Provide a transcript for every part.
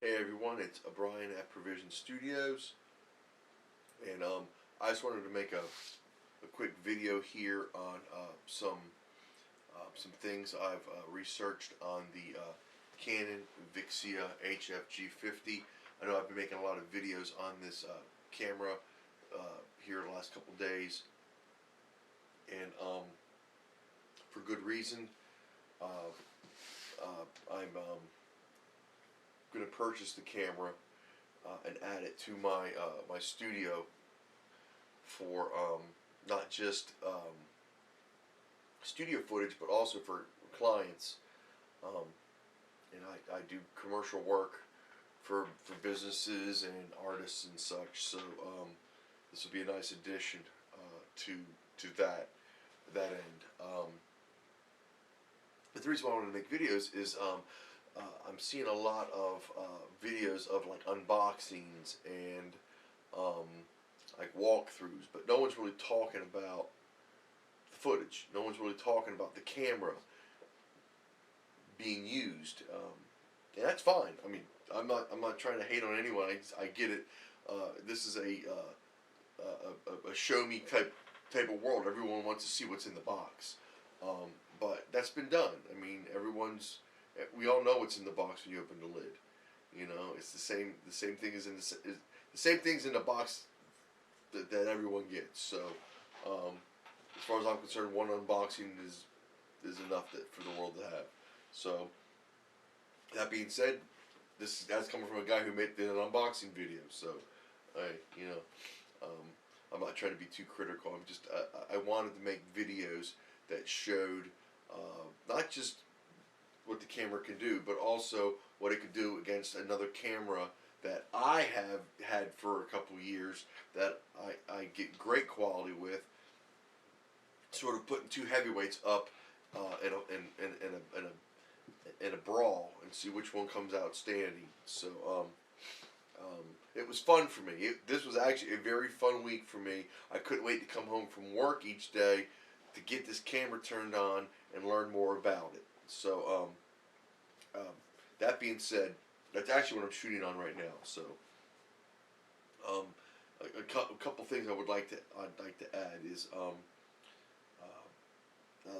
Hey everyone, it's Brian at Provision Studios, and I just wanted to make a quick video here on some things I've researched on the Canon VIXIA HF G50. I know I've been making a lot of videos on this camera here the last couple days, and for good reason. I'm going to purchase the camera and add it to my studio for not just studio footage, but also for clients. And I do commercial work for businesses and artists and such. So this will be a nice addition to that end. But the reason why I want to make videos is I'm seeing a lot of videos of like unboxings and like walkthroughs, but no one's really talking about the footage. No one's really talking about the camera being used, and that's fine. I mean, I'm not trying to hate on anyone. I get it. This is a show me type of world. Everyone wants to see what's in the box, but that's been done. I mean, we all know what's in the box when you open the lid. You know, it's the same thing as in the same things in the box that everyone gets. So, as far as I'm concerned, one unboxing is enough for the world to have. So, that being said, that's coming from a guy who did an unboxing video. So, I'm not trying to be too critical. I wanted to make videos that showed not just what the camera can do, but also what it could do against another camera that I have had for a couple years that I get great quality with. Sort of putting two heavyweights up in a brawl and see which one comes out standing. So it was fun for me. This was actually a very fun week for me. I couldn't wait to come home from work each day to get this camera turned on and learn more about it. So that being said, that's actually what I'm shooting on right now. So a couple things I'd like to add is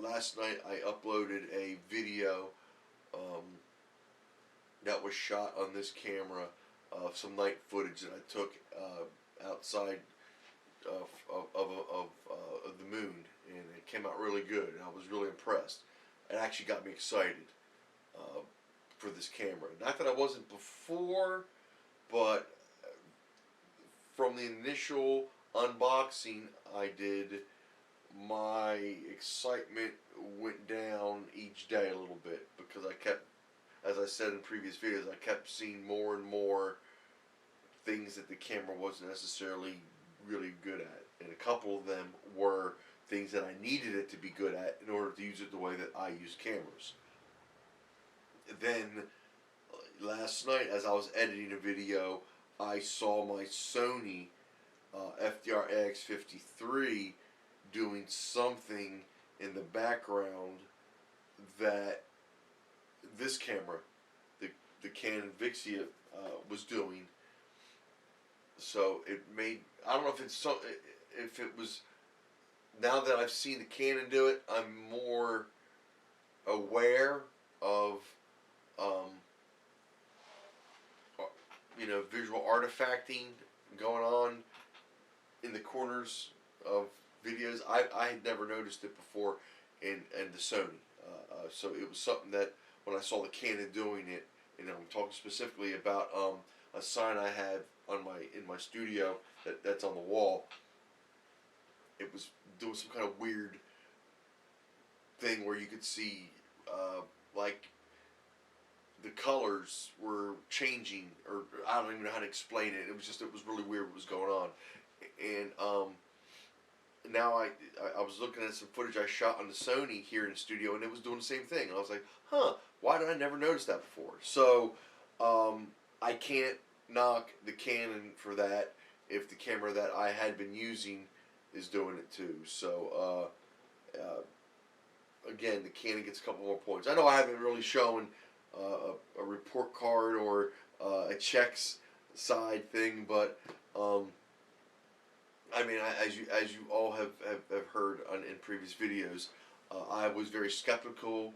last night I uploaded a video that was shot on this camera of some night footage that I took outside of the moon, and it came out really good, and I was really impressed. It actually got me excited for this camera. Not that I wasn't before, but from the initial unboxing I did, my excitement went down each day a little bit, because I kept, as I said in previous videos, I kept seeing more and more things that the camera wasn't necessarily really good at, and a couple of them were things that I needed it to be good at in order to use it the way that I use cameras. Then last night, as I was editing a video, I saw my Sony FDR-AX53 doing something in the background that this camera, the Canon VIXIA, was doing. So it made, I don't know if it was, now that I've seen the Canon do it, I'm more aware of visual artifacting going on in the corners of videos. I had never noticed it before in the Sony. So it was something that when I saw the Canon doing it, and I'm talking specifically about a sign I have in my studio that's on the wall. It was doing some kind of weird thing where you could see like the colors were changing, or I don't even know how to explain it. It was really weird what was going on. And now I was looking at some footage I shot on the Sony here in the studio, and it was doing the same thing. And I was like, huh, why did I never notice that before? So I can't knock the Canon for that if the camera that I had been using is doing it too. So again, the Canon gets a couple more points. I know I haven't really shown a report card or a checks side thing, but I mean, as you all have heard in previous videos, I was very skeptical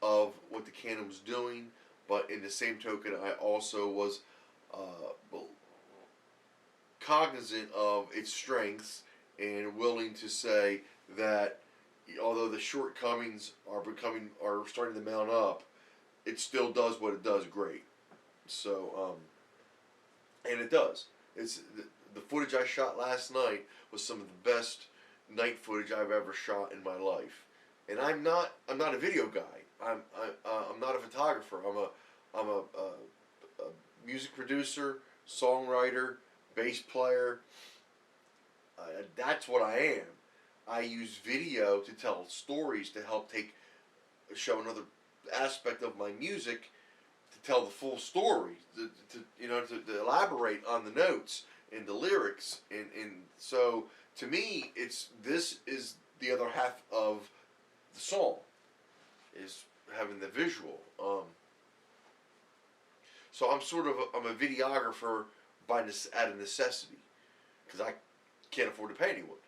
of what the Canon was doing, but in the same token, I also was cognizant of its strengths and willing to say that although the shortcomings are starting to mount up, it still does what it does great. So and it does. It's the footage I shot last night was some of the best night footage I've ever shot in my life. And I'm not a video guy. I'm not a photographer. I'm a music producer, songwriter, bass player. That's what I am. I use video to tell stories, to help show another aspect of my music, to tell the full story, to elaborate on the notes and the lyrics, and so to me, this is the other half of the song, is having the visual. So I'm a videographer out of necessity, because I can't afford to pay anyone.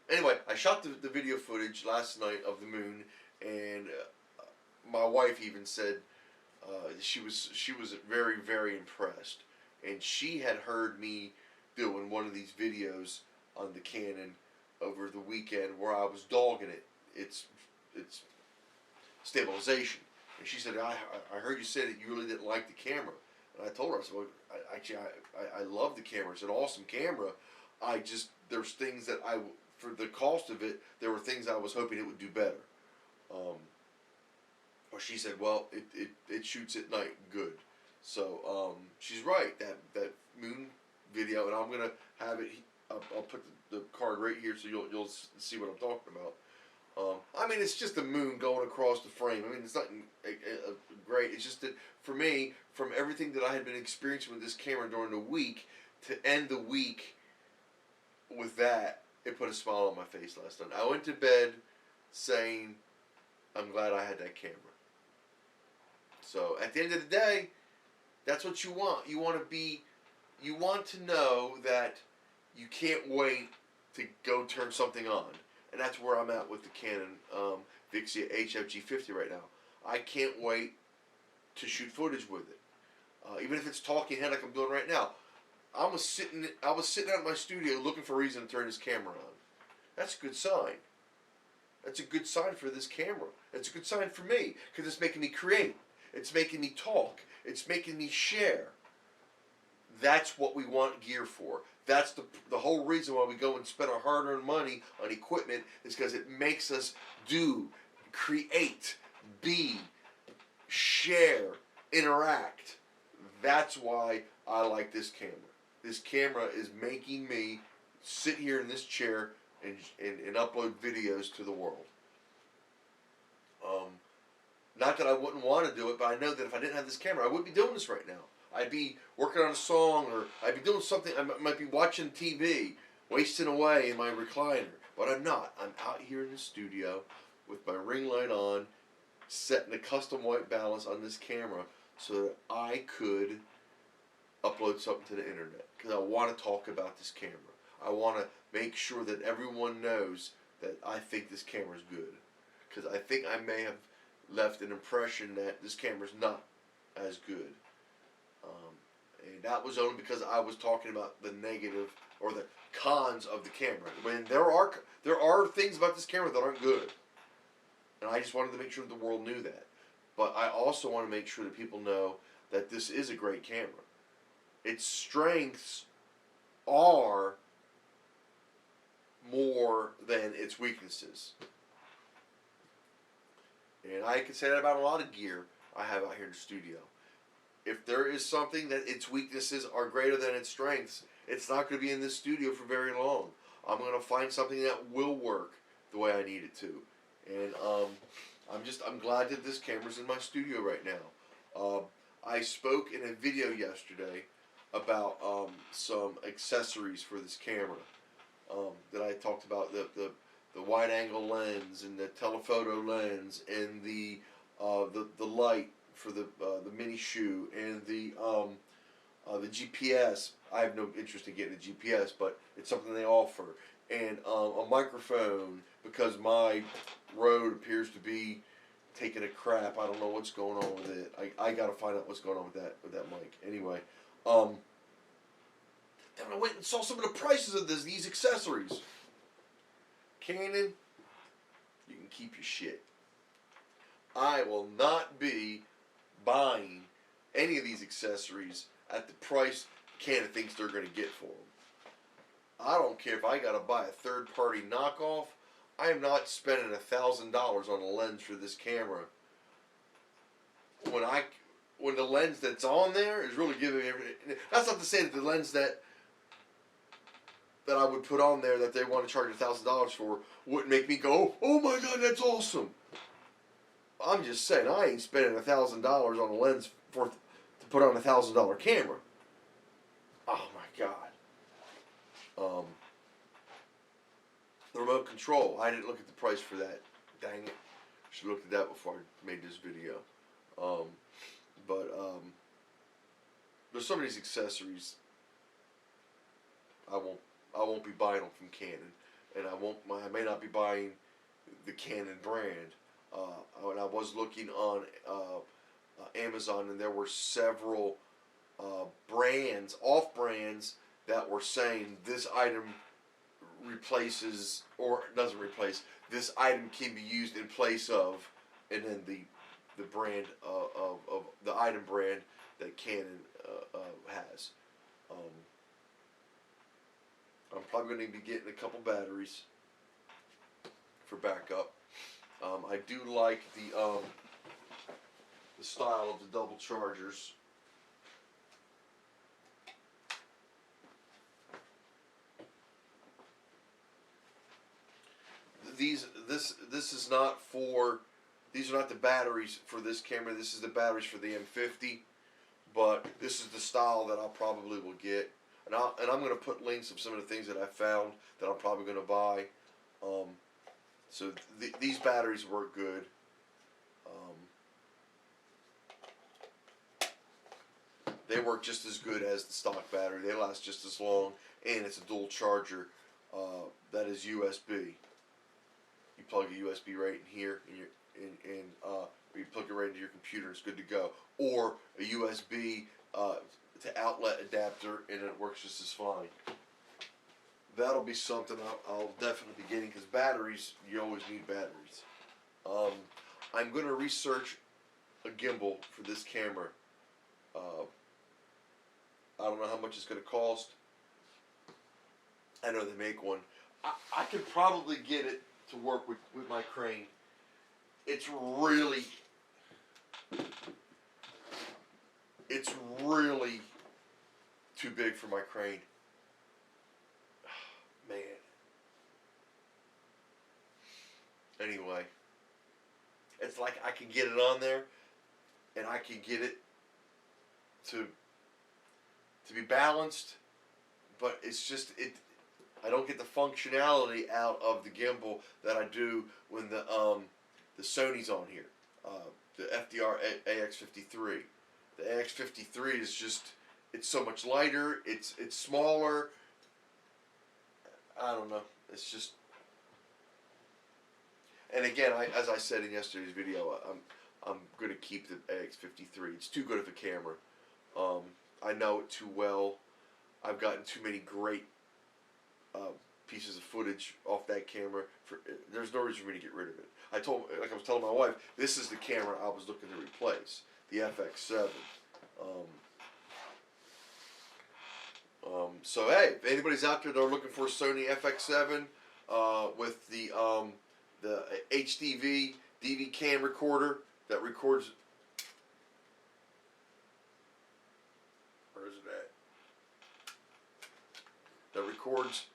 Anyway, I shot the video footage last night of the moon, and my wife even said she was very, very impressed, and she had heard me doing one of these videos on the Canon over the weekend where I was dogging its stabilization, and she said, I heard you say that you really didn't like the camera. And I told her, I said, well, I love the camera. It's an awesome camera. There's things that for the cost of it, there were things I was hoping it would do better. Or she said, well, it shoots at night good. So she's right. That moon video, and I'm gonna have it. I'll put the card right here so you'll see what I'm talking about. I mean, it's just the moon going across the frame. I mean, it's nothing great. It's just that for me, from everything that I had been experiencing with this camera during the week, to end the week with that, it put a smile on my face last night. I went to bed saying, I'm glad I had that camera. So at the end of the day, that's what you want. You want to know that you can't wait to go turn something on. And that's where I'm at with the Canon VIXIA HF G50 right now. I can't wait to shoot footage with it. Even if it's talking head like I'm doing right now. I was sitting out in my studio looking for a reason to turn this camera on. That's a good sign. That's a good sign for this camera. It's a good sign for me, because it's making me create. It's making me talk. It's making me share. That's what we want gear for. That's the whole reason why we go and spend our hard-earned money on equipment, is because it makes us do, create, be, share, interact. That's why I like this camera. This camera is making me sit here in this chair and upload videos to the world. Not that I wouldn't want to do it, but I know that if I didn't have this camera, I wouldn't be doing this right now. I'd be working on a song, or I'd be doing something. I might be watching TV, wasting away in my recliner. But I'm not. I'm out here in the studio with my ring light on, setting a custom white balance on this camera so that I could upload something to the internet. Because I want to talk about this camera. I want to make sure that everyone knows that I think this camera's good. Because I think I may have left an impression that this camera's not as good. And that was only because I was talking about the negative or the cons of the camera. When there are things about this camera that aren't good. And I just wanted to make sure that the world knew that. But I also want to make sure that people know that this is a great camera. Its strengths are more than its weaknesses. And I can say that about a lot of gear I have out here in the studio. If there is something that its weaknesses are greater than its strengths, it's not going to be in this studio for very long. I'm going to find something that will work the way I need it to. And I'm glad that this camera's in my studio right now. I spoke in a video yesterday about some accessories for this camera. That I talked about the wide angle lens and the telephoto lens and the light for the mini shoe and the GPS. I have no interest in getting a GPS, but it's something they offer. And a microphone, because my Rode appears to be taking a crap. I don't know what's going on with it. I got to find out what's going on with that mic. Anyway, then I went and saw some of the prices of these accessories. Canon, you can keep your shit. I will not be buying any of these accessories at the price Canon thinks they're going to get for them. I don't care if I got to buy a third-party knockoff. I am not spending $1,000 on a lens for this camera when the lens that's on there is really giving me everything. That's not to say that the lens that I would put on there that they want to charge $1,000 for wouldn't make me go, oh my God, that's awesome. I'm just saying, I ain't spending $1,000 on a lens to put on a $1,000 camera. Oh my God. The remote control. I didn't look at the price for that. Dang it. Should have looked at that before I made this video. There's some of these accessories I won't be buying them from Canon, and I may not be buying the Canon brand. When I was looking on Amazon, and there were several brands, off brands, that were saying this item replaces or doesn't replace. This item can be used in place of, and then the brand of the item brand that Canon has. I'm probably going to be getting a couple batteries for backup. I do like the style of the double chargers. These are not the batteries for this camera. This is the batteries for the M50, but this is the style that I probably will get. And I'm going to put links of some of the things that I found that I'm probably going to buy. So these batteries work good. They work just as good as the stock battery. They last just as long, and it's a dual charger that is USB. You plug a USB right in here, or you plug it right into your computer. It's good to go. Or a USB to outlet adapter, and it works just as fine. That'll be something I'll definitely be getting, because batteries, you always need batteries. I'm going to research a gimbal for this camera. I don't know how much it's going to cost. I know they make one. I could probably get it to work with my crane. It's really too big for my crane. Man. Anyway, it's like I can get it on there, and I can get it to be balanced, but it's just I don't get the functionality out of the gimbal that I do when the Sony's on here, the FDR AX53. The AX53 is just, it's so much lighter. It's smaller. I don't know. It's just. And again, as I said in yesterday's video, I'm going to keep the AX53. It's too good of a camera. I know it too well. I've gotten too many great pieces of footage off that camera. There's no reason for me to get rid of it. Like I was telling my wife, this is the camera I was looking to replace, the FX7. So hey, if anybody's out there that are looking for a Sony FX7 with the HDV DV cam recorder that records. Where is it at? That records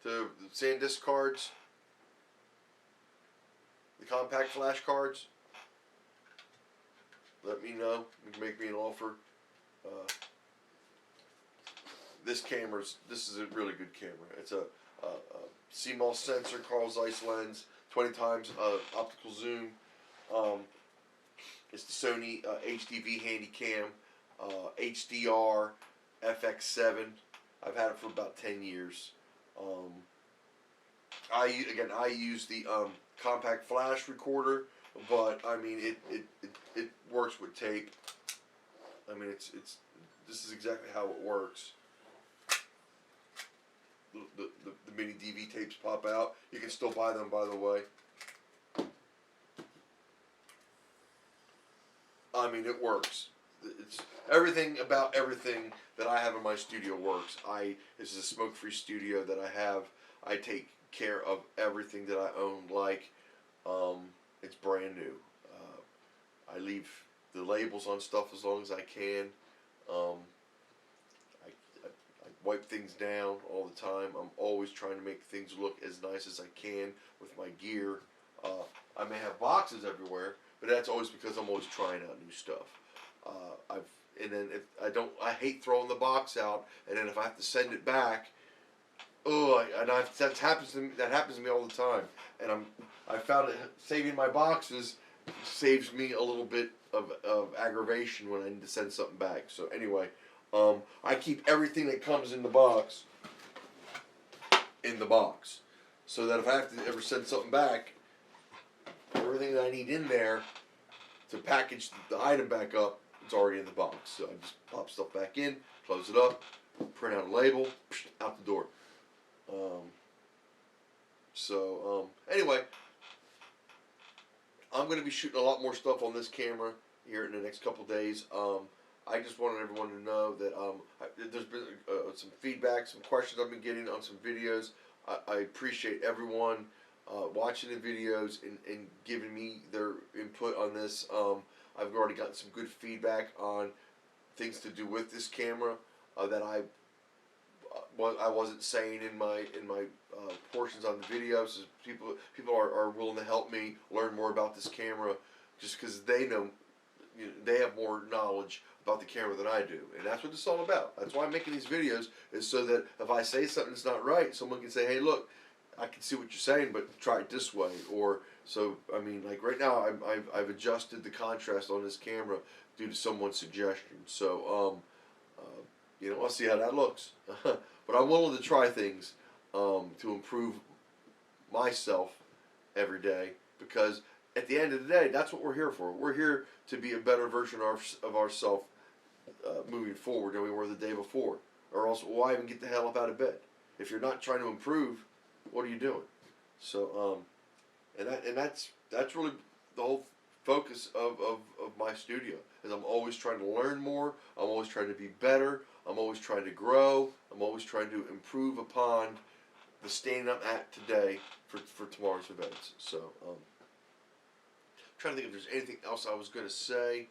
to the SanDisk cards, the compact flash cards. Let me know. You can make me an offer. This is a really good camera. CMOS sensor, Carl Zeiss lens, 20 times optical zoom. It's the Sony HDV Handycam, HDR FX7. I've had it for about 10 years. I use the compact flash recorder, but I mean it works with tape. I mean this is exactly how it works. The mini DV tapes pop out. You can still buy them, by the way. I mean, it works. It's everything about everything that I have in my studio works. This is a smoke-free studio that I have. I take care of everything that I own. Like, it's brand new. I leave the labels on stuff as long as I can. I wipe things down all the time. I'm always trying to make things look as nice as I can with my gear. I may have boxes everywhere, but that's always because I'm always trying out new stuff. I hate throwing the box out, and then if I have to send it back, that happens to me all the time. And I found that saving my boxes saves me a little bit of aggravation when I need to send something back. So anyway, I keep everything that comes in the box, so that if I have to ever send something back, everything that I need in there to package the item back up, it's already in the box. So I just pop stuff back in, close it up, print out a label, out the door. Anyway, I'm going to be shooting a lot more stuff on this camera here in the next couple days. I just wanted everyone to know that there's been some feedback, some questions I've been getting on some videos. I appreciate everyone watching the videos and giving me their input on this. I've already gotten some good feedback on things to do with this camera that I wasn't saying in my portions on the videos. So people are willing to help me learn more about this camera, just because they know, they have more knowledge about the camera than I do, and that's what this is all about. That's why I'm making these videos, is so that if I say something that's not right, someone can say, "Hey, look, I can see what you're saying, but try it this way." Or so, I mean, like right now, I've adjusted the contrast on this camera due to someone's suggestion. So, I'll see how that looks. But I'm willing to try things to improve myself every day, because at the end of the day, that's what we're here for. We're here to be a better version of ourselves moving forward than we were the day before. Or else, why even get the hell up out of bed? If you're not trying to improve, what are you doing? So, that's really the whole focus of my studio. Is I'm always trying to learn more. I'm always trying to be better. I'm always trying to grow. I'm always trying to improve upon the standing I'm at today for tomorrow's events. So, trying to think if there's anything else I was going to say.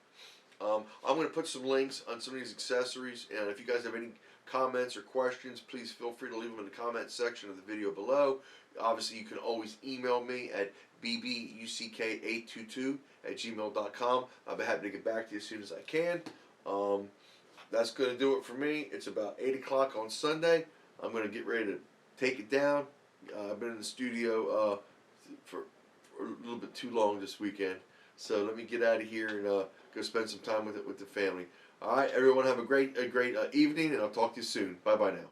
I'm going to put some links on some of these accessories, and if you guys have any comments or questions, please feel free to leave them in the comment section of the video below. Obviously, you can always email me at bbuck822@gmail.com. I'll be happy to get back to you as soon as I can. That's going to do it for me. It's about 8 o'clock on Sunday. I'm going to get ready to take it down. I've been in the studio for a little bit too long this weekend. So let me get out of here and go spend some time with the family. All right, everyone, have a great evening, and I'll talk to you soon. Bye-bye now.